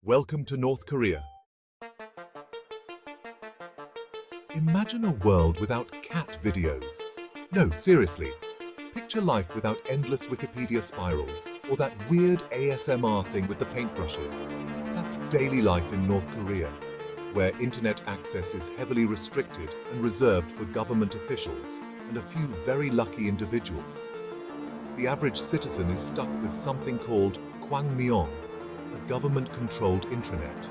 Welcome to North Korea. Imagine a world without cat videos. No, seriously. Picture life without endless Wikipedia spirals or that weird ASMR thing with the paintbrushes. That's daily life in North Korea, where internet access is heavily restricted and reserved for government officials and a few very lucky individuals. The average citizen is stuck with something called kwangmyeong, a government-controlled intranet.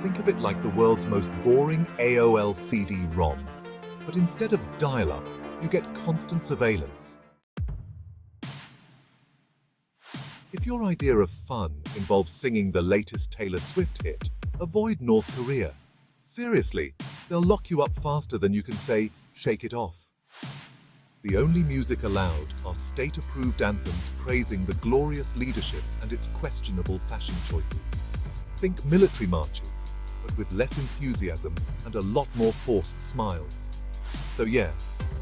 Think of it like the world's most boring AOL CD-ROM, but instead of dial-up, you get constant surveillance. If your idea of fun involves singing the latest Taylor Swift hit, avoid North Korea. Seriously, they'll lock you up faster than you can say, "Shake it off." The only music allowed are state-approved anthems praising the glorious leadership and its questionable fashion choices. Think military marches, but with less enthusiasm and a lot more forced smiles. So yeah,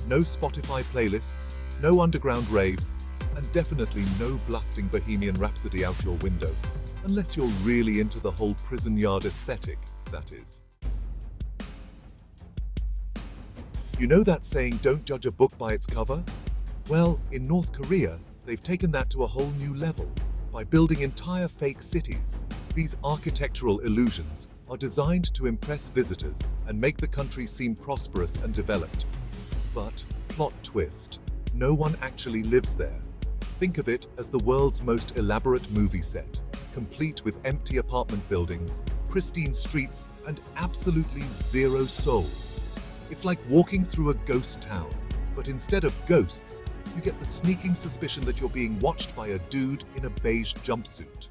no Spotify playlists, no underground raves, and definitely no blasting Bohemian Rhapsody out your window, unless you're really into the whole prison yard aesthetic, that is. You know that saying, "Don't judge a book by its cover"? Well, in North Korea, they've taken that to a whole new level by building entire fake cities. These architectural illusions are designed to impress visitors and make the country seem prosperous and developed. But, plot twist, no one actually lives there. Think of it as the world's most elaborate movie set, complete with empty apartment buildings, pristine streets, and absolutely zero soul. It's like walking through a ghost town, but instead of ghosts, you get the sneaking suspicion that you're being watched by a dude in a beige jumpsuit.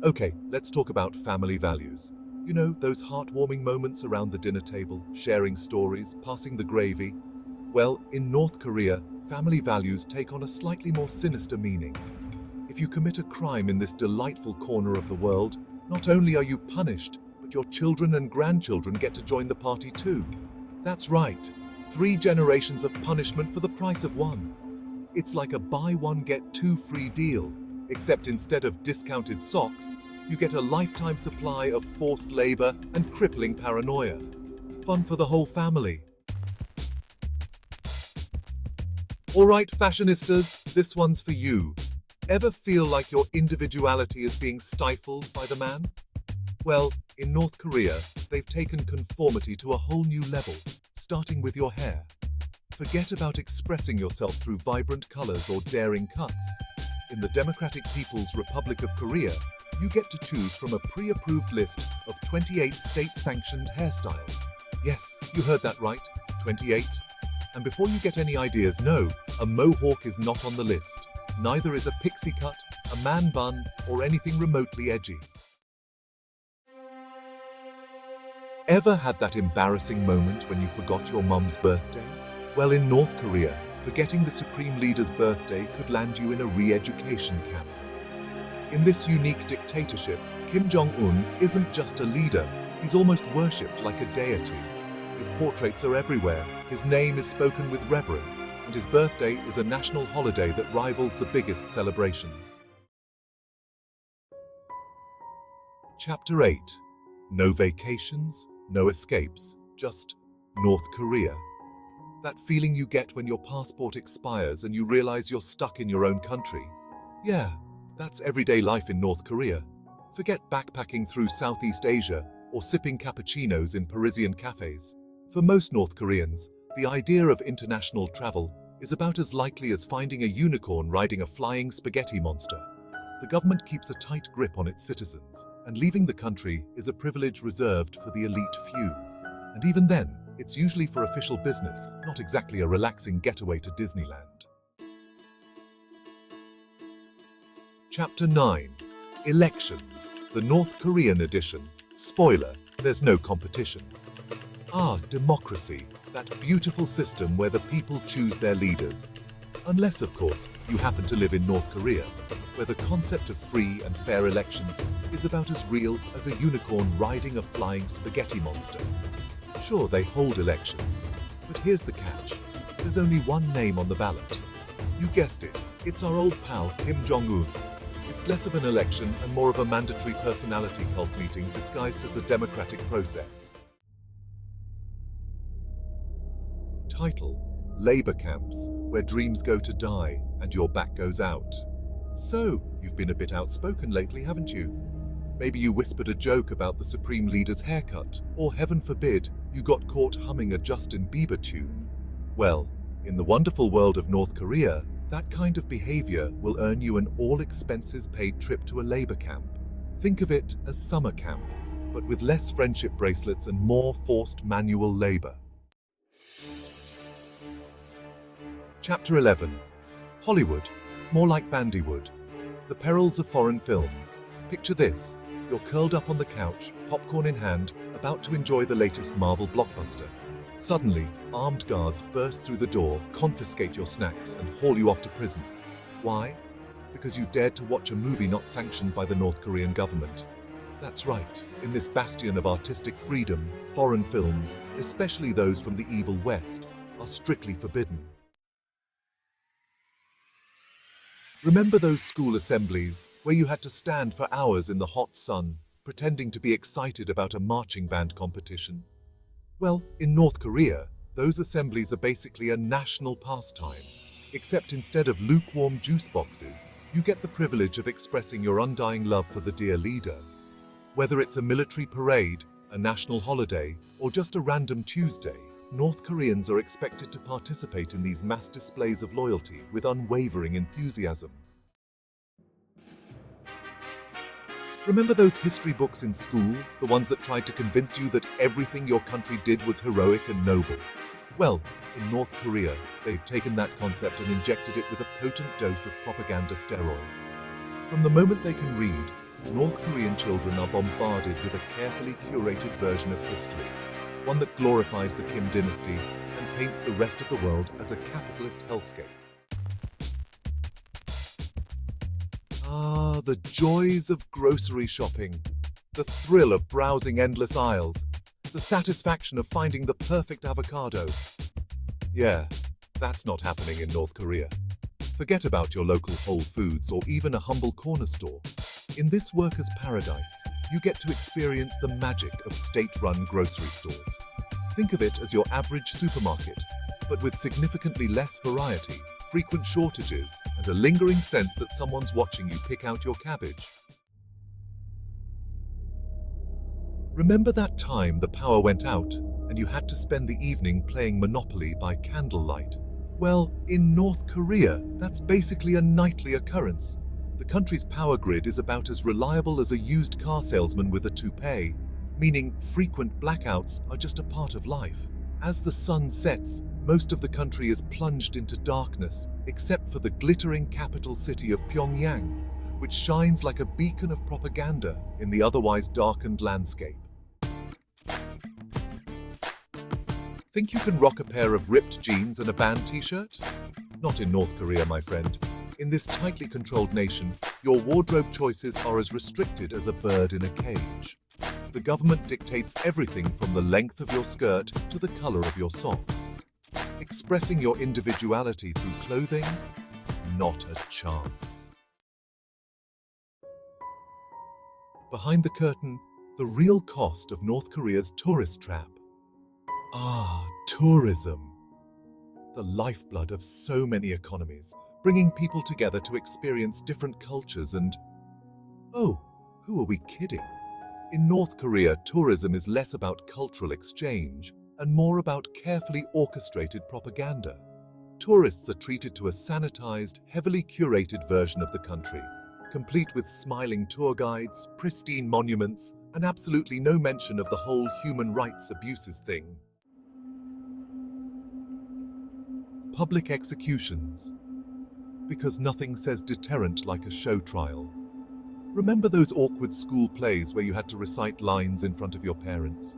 Okay, let's talk about family values. You know, those heartwarming moments around the dinner table, sharing stories, passing the gravy. Well, in North Korea, family values take on a slightly more sinister meaning. If you commit a crime in this delightful corner of the world, not only are you punished, but your children and grandchildren get to join the party too. That's right, 3 generations of punishment for the price of one. It's like a buy one get 2 free deal, except instead of discounted socks, you get a lifetime supply of forced labor and crippling paranoia. Fun for the whole family. Alright, fashionistas, this one's for you. Ever feel like your individuality is being stifled by the man? Well, in North Korea, they've taken conformity to a whole new level, starting with your hair. Forget about expressing yourself through vibrant colors or daring cuts. In the Democratic People's Republic of Korea, you get to choose from a pre-approved list of 28 state-sanctioned hairstyles. Yes, you heard that right, 28. And before you get any ideas, no, a mohawk is not on the list. Neither is a pixie cut, a man bun, or anything remotely edgy. Ever had that embarrassing moment when you forgot your mum's birthday? Well, in North Korea, forgetting the supreme leader's birthday could land you in a re-education camp. In this unique dictatorship, Kim Jong-un isn't just a leader, he's almost worshipped like a deity. His portraits are everywhere, his name is spoken with reverence, and his birthday is a national holiday that rivals the biggest celebrations. Chapter 8. No vacations, no escapes, just North Korea. That feeling you get when your passport expires and you realize you're stuck in your own country. Yeah, that's everyday life in North Korea. Forget backpacking through Southeast Asia or sipping cappuccinos in Parisian cafes. For most North Koreans, the idea of international travel is about as likely as finding a unicorn riding a flying spaghetti monster. The government keeps a tight grip on its citizens, and leaving the country is a privilege reserved for the elite few. And even then, it's usually for official business, not exactly a relaxing getaway to Disneyland. Chapter 9. Elections, the North Korean edition. Spoiler, there's no competition. Ah, democracy, that beautiful system where the people choose their leaders. Unless, of course, you happen to live in North Korea, where the concept of free and fair elections is about as real as a unicorn riding a flying spaghetti monster. Sure, they hold elections, but here's the catch. There's only one name on the ballot. You guessed it, it's our old pal Kim Jong-un. It's less of an election and more of a mandatory personality cult meeting disguised as a democratic process. Title: Labor Camps, where dreams go to die and your back goes out. So, you've been a bit outspoken lately, haven't you? Maybe you whispered a joke about the Supreme Leader's haircut, or heaven forbid, you got caught humming a Justin Bieber tune. Well, in the wonderful world of North Korea, that kind of behavior will earn you an all-expenses-paid trip to a labor camp. Think of it as summer camp, but with less friendship bracelets and more forced manual labor. Chapter 11. Hollywood, more like Bandywood. The perils of foreign films. Picture this: you're curled up on the couch, popcorn in hand, about to enjoy the latest Marvel blockbuster. Suddenly, armed guards burst through the door, confiscate your snacks, and haul you off to prison. Why? Because you dared to watch a movie not sanctioned by the North Korean government. That's right, in this bastion of artistic freedom, foreign films, especially those from the evil West, are strictly forbidden. Remember those school assemblies where you had to stand for hours in the hot sun, pretending to be excited about a marching band competition? Well, in North Korea, those assemblies are basically a national pastime, except instead of lukewarm juice boxes, you get the privilege of expressing your undying love for the dear leader. Whether it's a military parade, a national holiday, or just a random Tuesday, North Koreans are expected to participate in these mass displays of loyalty with unwavering enthusiasm. Remember those history books in school, the ones that tried to convince you that everything your country did was heroic and noble? Well, in North Korea, they've taken that concept and injected it with a potent dose of propaganda steroids. From the moment they can read, North Korean children are bombarded with a carefully curated version of history, one that glorifies the Kim dynasty and paints the rest of the world as a capitalist hellscape. Ah, the joys of grocery shopping, the thrill of browsing endless aisles, the satisfaction of finding the perfect avocado. Yeah, that's not happening in North Korea. Forget about your local Whole Foods or even a humble corner store. In this workers' paradise, you get to experience the magic of state-run grocery stores. Think of it as your average supermarket, but with significantly less variety, frequent shortages, and a lingering sense that someone's watching you pick out your cabbage. Remember that time the power went out and you had to spend the evening playing Monopoly by candlelight? Well, in North Korea, that's basically a nightly occurrence. The country's power grid is about as reliable as a used car salesman with a toupee, meaning frequent blackouts are just a part of life. As the sun sets, most of the country is plunged into darkness, except for the glittering capital city of Pyongyang, which shines like a beacon of propaganda in the otherwise darkened landscape. Think you can rock a pair of ripped jeans and a band t-shirt? Not in North Korea, my friend. In this tightly controlled nation, your wardrobe choices are as restricted as a bird in a cage. The government dictates everything from the length of your skirt to the color of your socks. Expressing your individuality through clothing? Not a chance. Behind the curtain, the real cost of North Korea's tourist trap. Ah, tourism. The lifeblood of so many economies, bringing people together to experience different cultures and... Oh, who are we kidding? In North Korea, tourism is less about cultural exchange and more about carefully orchestrated propaganda. Tourists are treated to a sanitized, heavily curated version of the country, complete with smiling tour guides, pristine monuments, and absolutely no mention of the whole human rights abuses thing. Public executions. Because nothing says deterrent like a show trial. Remember those awkward school plays where you had to recite lines in front of your parents?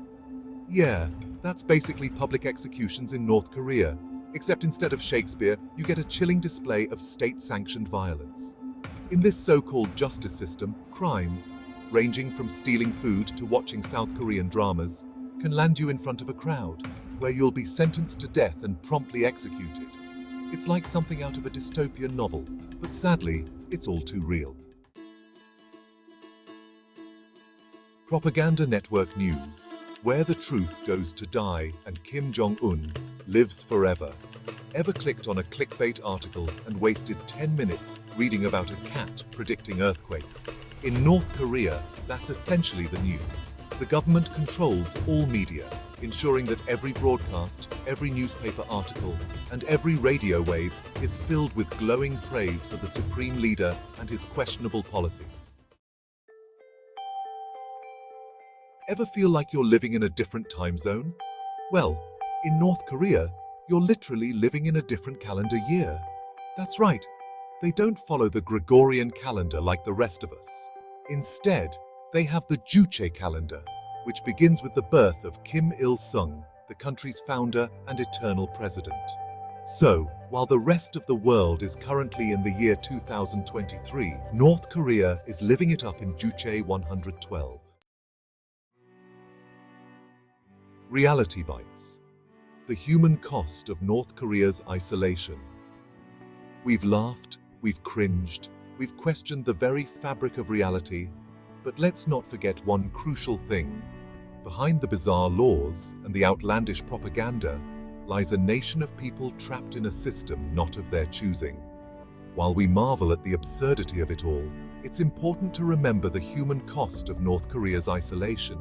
Yeah, that's basically public executions in North Korea, except instead of Shakespeare, you get a chilling display of state-sanctioned violence. In this so-called justice system, crimes, ranging from stealing food to watching South Korean dramas, can land you in front of a crowd, where you'll be sentenced to death and promptly executed. It's like something out of a dystopian novel, but sadly, it's all too real. Propaganda network news, where the truth goes to die and Kim Jong-un lives forever. Ever clicked on a clickbait article and wasted 10 minutes reading about a cat predicting earthquakes? In North Korea, that's essentially the news. The government controls all media, ensuring that every broadcast, every newspaper article, and every radio wave is filled with glowing praise for the supreme leader and his questionable policies. Ever feel like you're living in a different time zone? Well, in North Korea, you're literally living in a different calendar year. That's right, they don't follow the Gregorian calendar like the rest of us. Instead, they have the Juche calendar, which begins with the birth of Kim Il-sung, the country's founder and eternal president. So, while the rest of the world is currently in the year 2023, North Korea is living it up in Juche 112. Reality bites. The human cost of North Korea's isolation. We've laughed, we've cringed, we've questioned the very fabric of reality, but let's not forget one crucial thing. Behind the bizarre laws and the outlandish propaganda lies a nation of people trapped in a system not of their choosing. While we marvel at the absurdity of it all, it's important to remember the human cost of North Korea's isolation.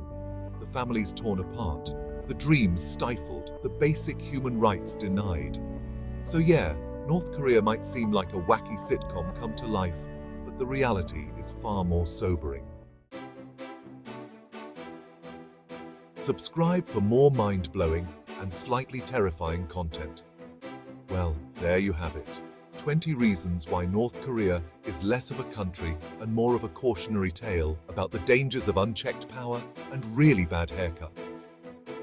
The families torn apart, the dreams stifled, the basic human rights denied. So yeah, North Korea might seem like a wacky sitcom come to life, but the reality is far more sobering. Subscribe for more mind-blowing and slightly terrifying content. Well, there you have it. 20 reasons why North Korea is less of a country and more of a cautionary tale about the dangers of unchecked power and really bad haircuts.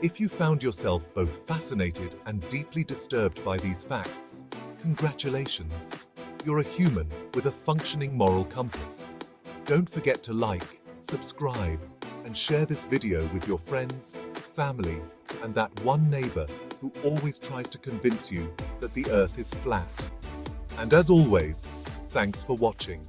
If you found yourself both fascinated and deeply disturbed by these facts, congratulations. You're a human with a functioning moral compass. Don't forget to like, subscribe, and share this video with your friends, family, and that one neighbor who always tries to convince you that the earth is flat. And as always, thanks for watching.